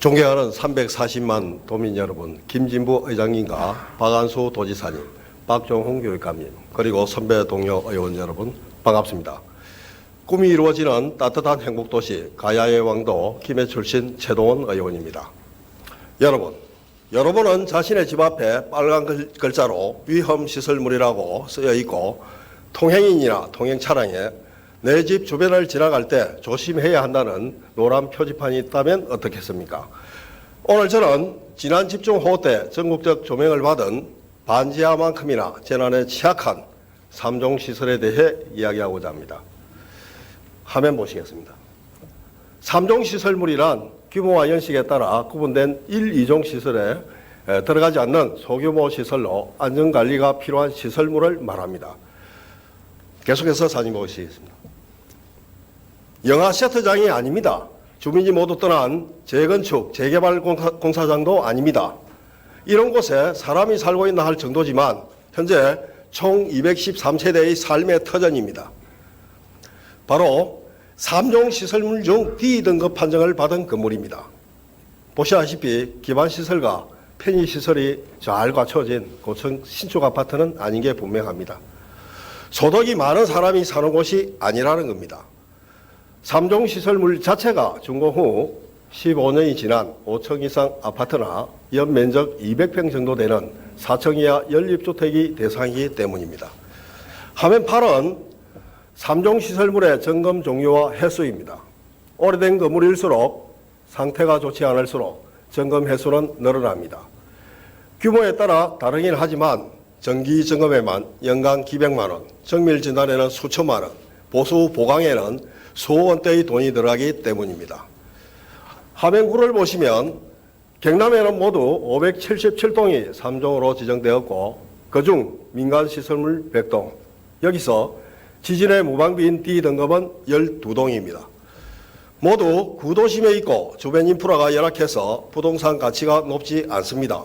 존경하는 340만 도민 여러분, 김진부 의장님과 박안수 도지사님, 박종훈 교육감님, 그리고 선배 동료 의원 여러분 반갑습니다. 꿈이 이루어지는 따뜻한 행복도시 가야의 왕도 김해 출신 최동원 의원입니다. 여러분은 자신의 집 앞에 빨간 글자로 위험시설물이라고 쓰여 있고 통행인이나 통행 차량에 내 집 주변을 지나갈 때 조심해야 한다는 노란 표지판이 있다면 어떻겠습니까? 오늘 저는 지난 집중호우 때 전국적 조명을 받은 반지하만큼이나 재난에 취약한 3종 시설에 대해 이야기하고자 합니다. 화면 보시겠습니다. 3종 시설물이란 규모와 연식에 따라 구분된 1, 2종 시설에 들어가지 않는 소규모 시설로 안전관리가 필요한 시설물을 말합니다. 계속해서 사진 보시겠습니다. 영하 세트장이 아닙니다. 주민이 모두 떠난 재건축, 재개발 공사장도 아닙니다. 이런 곳에 사람이 살고 있나 할 정도지만 현재 총 213세대의 삶의 터전입니다. 바로 3종 시설물 중 D등급 판정을 받은 건물입니다. 보시다시피 기반시설과 편의시설이 잘 갖춰진 고층 신축 아파트는 아닌 게 분명합니다. 소득이 많은 사람이 사는 곳이 아니라는 겁니다. 3종 시설물 자체가 준공 후 15년이 지난 5층 이상 아파트나 연면적 200평 정도 되는 4층 이하 연립주택이 대상이기 때문입니다. 화면 8은 3종 시설물의 점검 종류와 횟수입니다. 오래된 건물일수록 상태가 좋지 않을수록 점검 횟수는 늘어납니다. 규모에 따라 다르긴 하지만 정기 점검에만 연간 기백만 원, 정밀 진단에는 수천만 원, 보수 보강에는 수억 원대의 돈이 들어가기 때문입니다. 화면 9를 보시면 경남에는 모두 577동이 3종으로 지정되었고 그중 민간시설물 100동, 여기서 지진의 무방비인 D등급은 12동입니다. 모두 구도심에 있고 주변 인프라가 열악해서 부동산 가치가 높지 않습니다.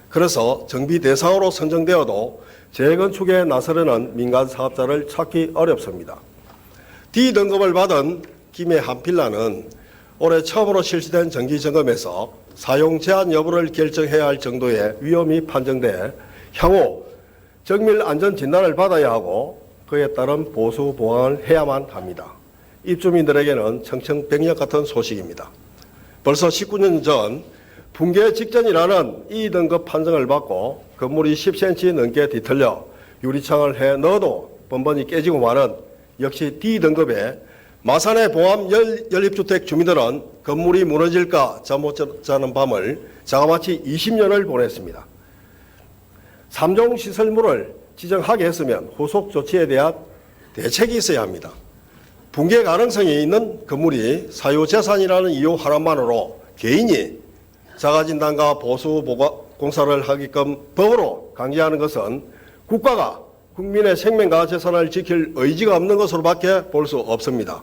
그래서 정비 대상으로 선정되어도 재건축에 나서려는 민간 사업자를 찾기 어렵습니다. D등급을 받은 김해 한필라는 올해 처음으로 실시된 정기점검에서 사용 제한 여부를 결정해야 할 정도의 위험이 판정돼 향후 정밀 안전 진단을 받아야 하고 그에 따른 보수 보강을 해야만 합니다. 입주민들에게는 청천벽력 같은 소식입니다. 벌써 19년 전 붕괴 직전이라는 E등급 판정을 받고 건물이 10cm 넘게 뒤틀려 유리창을 해 넣어도 번번이 깨지고 마는 역시 D등급의 마산의 봉암 연립주택 주민들은 건물이 무너질까 잠 못 자는 밤을 자그마치 20년을 보냈습니다. 3종 시설물을 지정하게 했으면 후속 조치에 대한 대책이 있어야 합니다. 붕괴 가능성이 있는 건물이 사유재산이라는 이유 하나만으로 개인이 자가진단과 보수 공사를 하게끔 법으로 강제하는 것은 국가가 국민의 생명과 재산을 지킬 의지가 없는 것으로밖에 볼 수 없습니다.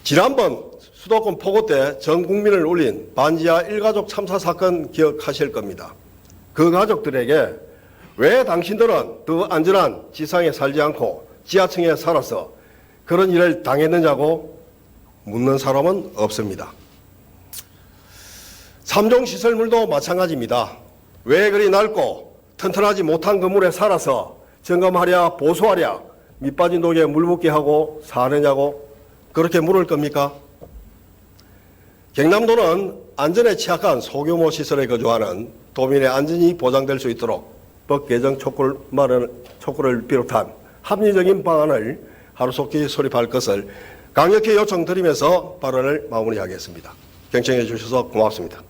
지난번 수도권 폭우 때 전 국민을 울린 반지하 일가족 참사 사건 기억하실 겁니다. 그 가족들에게 왜 당신들은 더 안전한 지상에 살지 않고 지하층에 살아서 그런 일을 당했느냐고 묻는 사람은 없습니다. 3종 시설물도 마찬가지입니다. 왜 그리 낡고 튼튼하지 못한 건물에 살아서 점검하랴 보수하랴 밑빠진 독에 물 붓게 하고 사느냐고 그렇게 물을 겁니까? 경남도는 안전에 취약한 소규모 시설에 거주하는 도민의 안전이 보장될 수 있도록 법 개정 촉구를 비롯한 합리적인 방안을 하루속히 수립할 것을 강력히 요청드리면서 발언을 마무리하겠습니다. 경청해 주셔서 고맙습니다.